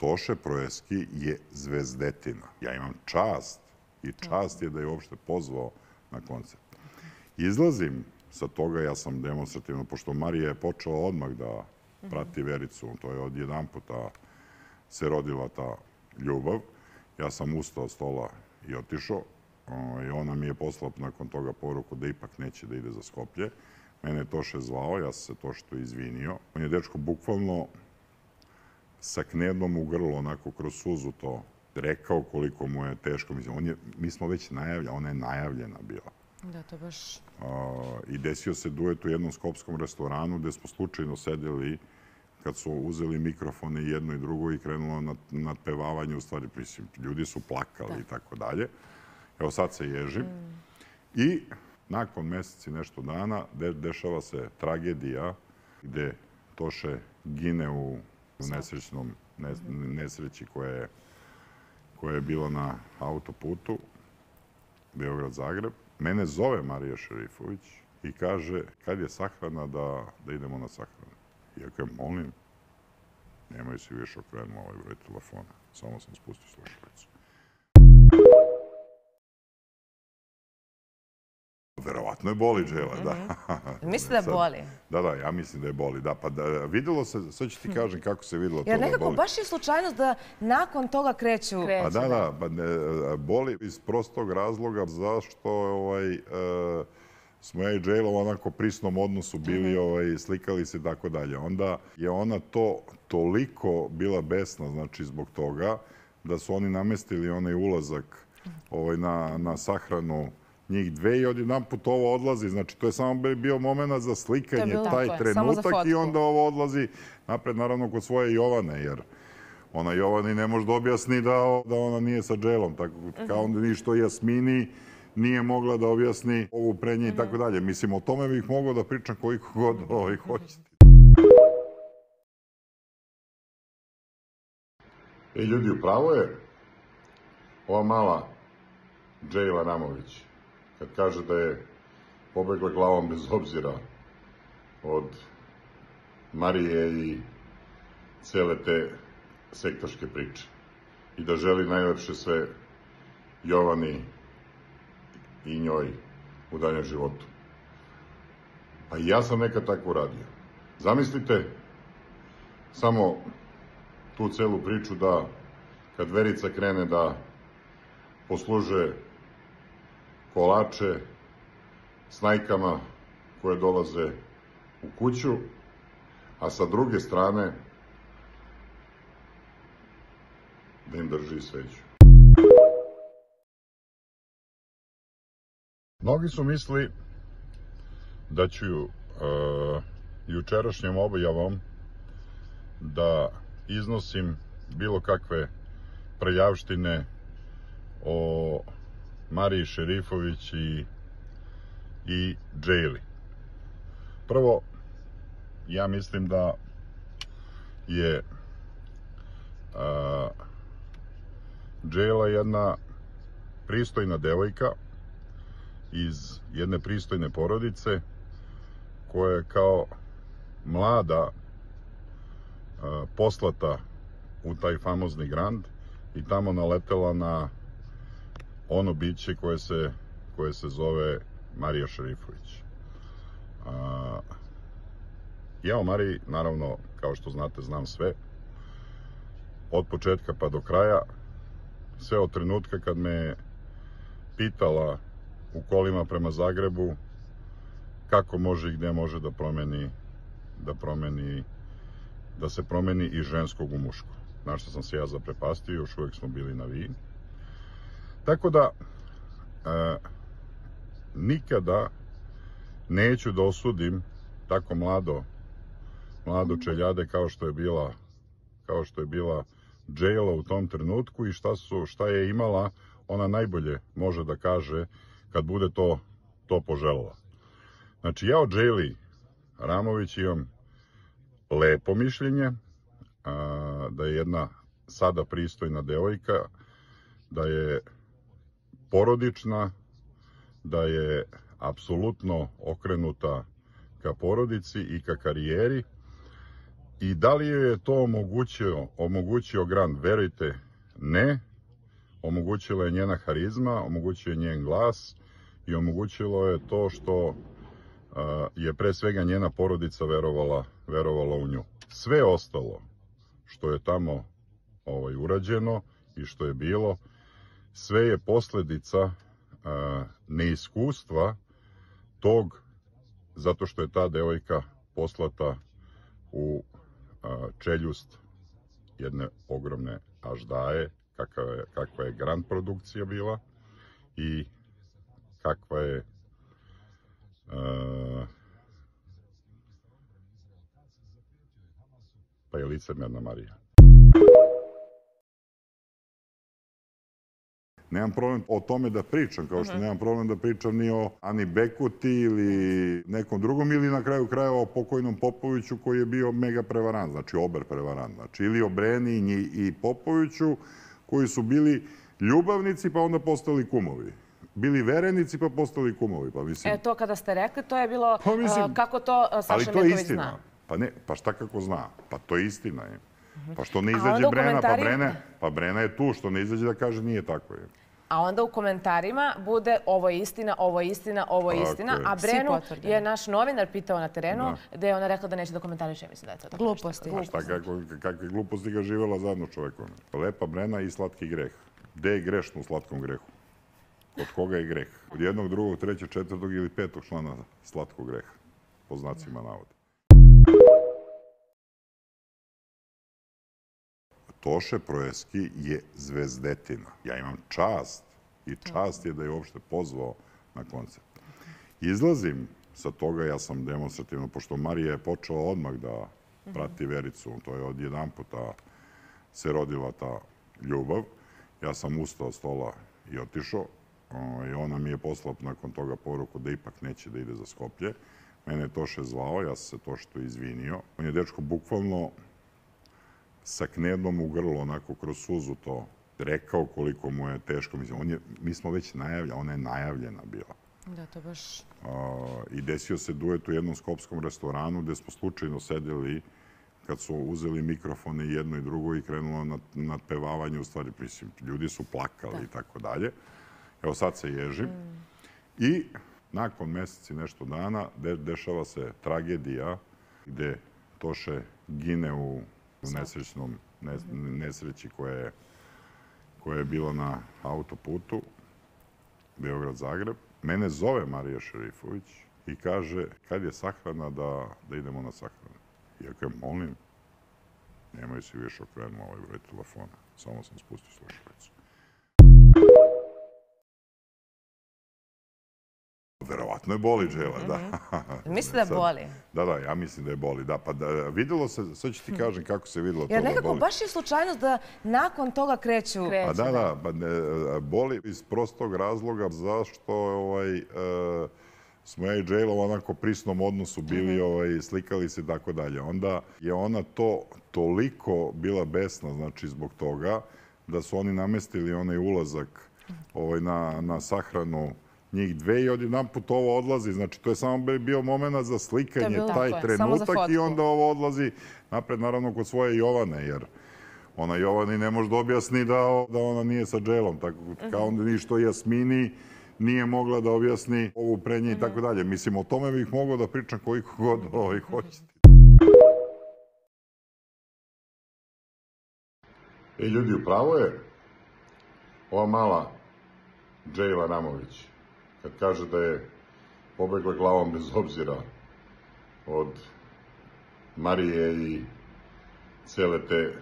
Toše Proeski je zvezdetina. Ja imam čast i čast je da je uopšte pozvao na koncert. Izlazim sa toga, ja sam demonstrativno, pošto Marija je počela odmah da prati Vericu, to je od jedan puta se rodila ta ljubav. Ja sam ustao od stola i otišao. Ona mi je poslala nakon toga poruku da ipak neće da ide za Skoplje. Mene je Toše zvao, ja sam se Tošto izvinio. On je dečko bukvalno sa knedom u grlu, onako kroz suzu to rekao koliko mu je teško. Mi smo već najavljeni, ona je najavljena bila. Da, to baš... I desio se duet u jednom skopskom restoranu gde smo slučajno sedeli kad su uzeli mikrofone jedno i drugo i krenulo nadpevavanje, u stvari, mislim, ljudi su plakali i tako dalje. Evo sad se ježim. I nakon meseci nešto dana dešava se tragedija gde Toše gine u nesreći koja je bila na autoputu Beograd-Zagreb. Mene zove Marija Šerifović i kaže kad je sahrana da idemo na sahranu. Ja kažem, molim, nemoj si više okrenuo ovaj broj telefona. Samo sam spustio slušalicu. Verovatno je boli Džela, da. Misli da je boli? Da, ja mislim da je boli, da. Pa videlo se, sad ću ti kažem kako se videlo to da boli. Jer nekako baš je slučajnost da nakon toga kreću. Da, boli iz prostog razloga zašto smo ja i Džela u onako prisnom odnosu bili, slikali se i tako dalje. Onda je ona to toliko bila besna, znači zbog toga, da su oni namestili onaj ulazak na sahranu njih dve i odjedan put ovo odlazi. Znači, to je samo bio moment za slikanje, taj trenutak i onda ovo odlazi napred, naravno, kod svoje Jovane, jer ona Jovani ne može da objasni da ona nije sa Dželom, tako kao onda ništo Jasmini nije mogla da objasni ovu pre nje i tako dalje. Mislim, o tome bih mogao da pričam koliko god hoćete. Ljudi, upravo je ova mala Džela Ramović kad kaže da je pobegla glavom bez obzira od Marije i cele te sektaške priče i da želi najlepše sve Jovani i njoj u daljem životu. Pa i ja sam nekad tako uradio. Zamislite samo tu celu priču da kad Verica krene da posluže kolače snajkama koje dolaze u kuću, a sa druge strane da im drži sveću. Mnogi su mislili da ću jučerašnjom objavom da iznosim bilo kakve prljavštine o Mariji Šerifović i Dželi. Prvo, ja mislim da je Džela jedna pristojna devojka iz jedne pristojne porodice koja je kao mlada poslata u taj famozni Grand i tamo naletela na ono biće koje se zove Marija Šerifović. Ja o Mariji, naravno, kao što znate, znam sve. Od početka pa do kraja. Sve od trenutka kad me pitala u kolima prema Zagrebu kako može i gde može da se promeni iz ženskog u muško. Na što sam se ja zaprepastio, još uvijek smo bili na vi. Tako da, nikada neću da osudim tako mlado čeljade kao što je bila Džela u tom trenutku i šta je imala, ona najbolje može da kaže kad bude to poželjela. Znači, ja o Dželi Ramović imam lepo mišljenje, da je jedna sada pristojna devojka, da je porodična, da je apsolutno okrenuta ka porodici i ka karijeri I da li je to omogućio Grant? Verujte, ne. Omogućila je njena harizma, omogućio je njen glas i omogućilo je to što je pre svega njena porodica verovala u nju. Sve ostalo što je tamo urađeno i što je bilo, sve je posledica neiskustva tog, zato što je ta devojka poslata u čeljust jedne ogromne aždaje, kakva je Grant produkcija bila i kakva je pa je licemerna Marija. Nemam problem o tome da pričam, kao što nemam problem da pričam ni o Ani Bekuti ili nekom drugom, ili na kraju krajeva o pokojnom Popoviću koji je bio mega prevarant, znači ober prevarant. Znači ili o Breni i Popoviću koji su bili ljubavnici pa onda postali kumovi. Bili verenici pa postali kumovi. Pa mislim... To kada ste rekli, to je bilo kako to Saša Mirković zna. Pa ne, pa šta kako zna? Pa to je istina. Pa što ne izađe Brena, pa Brena je tu, što ne izađe da kaže nije tako. A onda u komentarima bude ovo je istina, ovo je istina, ovo je istina, a Brenu je naš novinar pitao na terenu gde je ona rekla da neće da komentariše, mislim da je to tako. Gluposti. Pa šta, kakve gluposti ga živjela zajedno čovekom. Lepa Brena i slatki greh. Gde je grešno u slatkom grehu? Od koga je greh? Od jednog, drugog, trećeg, četvrtog ili petog člana slatkog greha? Po znacima navoda. Toše Proeski je zvezdetina. Ja imam čast i čast je da je uopšte pozvao na koncert. Izlazim sa toga, ja sam demonstrativno, pošto Marija je počela odmah da prati Vericu, to je od jedan puta se rodila ta ljubav. Ja sam ustao od stola i otišao i ona mi je poslala nakon toga poruku da ipak neće da ide za Skoplje. Mene je Toše zvao, ja sam se Toše to izvinio. On je dečko bukvalno sa knedom u grlu, onako kroz suzu to rekao koliko mu je teško. Mi smo već najavljeni, ona je najavljena bila. Da, to baš... I desio se duet u jednom skopskom restoranu gde smo slučajno sedeli kad su uzeli mikrofone jedno i drugo i krenulo na pevavanje, u stvari, ljudi su plakali i tako dalje. Evo sad se ježim. I nakon meseci nešto dana dešava se tragedija gde Toše gine u nesreći koja je bila na autoputu Beograd-Zagreb. Mene zove Marija Šerifović i kaže kad je sahrana da idemo na sahranu. Ja kažem, molim, nemoj si više okrenuo ovaj broj telefona. Samo sam spustio slušalicu. Verovatno je boli Džela, da. Misli da boli? Da, ja mislim da je boli, da. Pa videlo se, sad ću ti kažem kako se videlo to da boli. Jer nekako baš je slučajnost da nakon toga kreću. Pa da, boli iz prostog razloga zašto smo ja i Džela u onako prisnom odnosu bili, slikali se i tako dalje. Onda je ona to toliko bila besna, znači zbog toga, da su oni namestili onaj ulazak na sahranu njih dve i odjedan put ovo odlazi. Znači, to je samo bio moment za slikanje, taj trenutak i onda ovo odlazi napred, naravno, kod svoje Jovane, jer ona Jovani ne može da objasni da ona nije sa Dželom, tako kao onda ništo Jasmini nije mogla da objasni ovu pre nje i tako dalje. Mislim, o tome bih mogao da pričam koliko god hoćete. Ljudi, upravo je ova mala Džejla Ramović kad kaže da je pobegla glavom bez obzira od Marije i cele te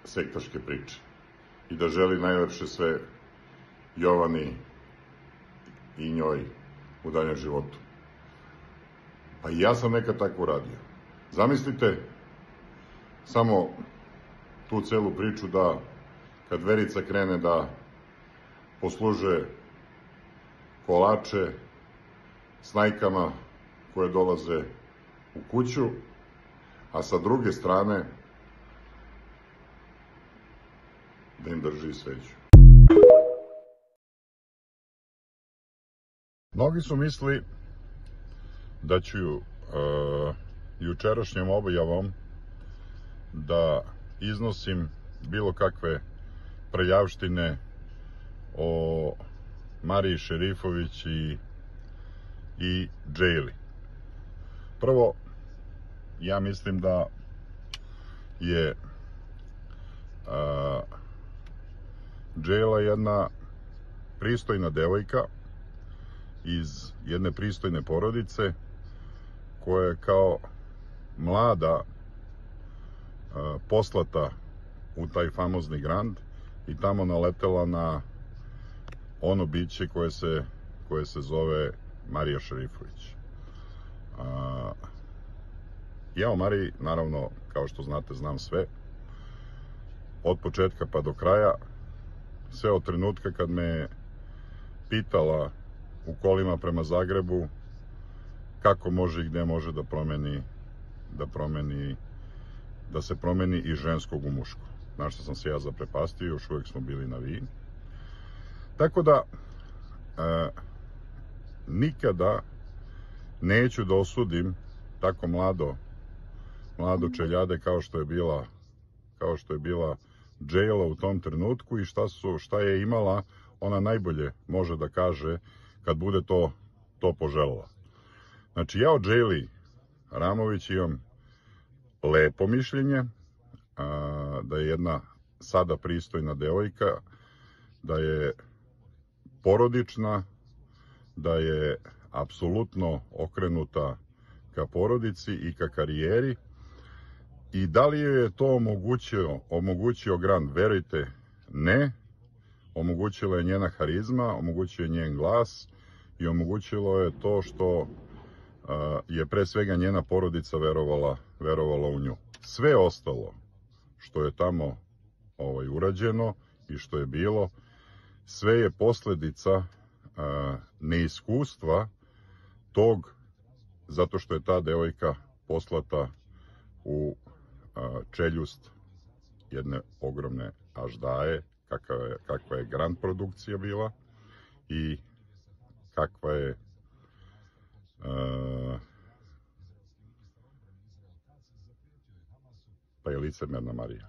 sektaške priče i da želi najlepše sve Jovani i njoj u daljem životu. Pa i ja sam nekad tako uradio. Zamislite samo tu celu priču da kad Verica krene da posluže kolače snajkama koje dolaze u kuću, a sa druge strane da im drži sveću. Mnogi su misli da ću jučerašnjom objavom da iznosim bilo kakve prljavštine o Mariji Šerifović i Džejli. Prvo, ja mislim da je Džejla jedna pristojna devojka iz jedne pristojne porodice koja je kao mlada poslata u taj famozni Grand i tamo naletela na ono biće koje se zove Marija Šerifović. Ja o Mariji, naravno, kao što znate, znam sve. Od početka pa do kraja. Sve od trenutka kad me pitala u kolima prema Zagrebu kako može i gde može da se promeni iz ženskog u muško. Na što sam se ja zaprepastio, još uvijek smo bili na vi. Tako da, nikada neću da osudim tako mlado čeljade kao što je bila Džejla u tom trenutku i šta je imala, ona najbolje može da kaže kad bude to poželjela. Znači, ja o Džejli Ramović imam lepo mišljenje, da je jedna sada pristojna devojka, da je porodična, da je apsolutno okrenuta ka porodici i ka karijeri. I da li joj je to omogućio Grand? Verujte, ne. Omogućila je njena harizma, omogućio je njen glas i omogućilo je to što je pre svega njena porodica verovala u nju. Sve ostalo što je tamo urađeno i što je bilo, sve je posledica neiskustva tog, zato što je ta devojka poslata u čeljust jedne ogromne aždaje, kakva je Grand produkcija bila i kakva je pa je licemerna Marija.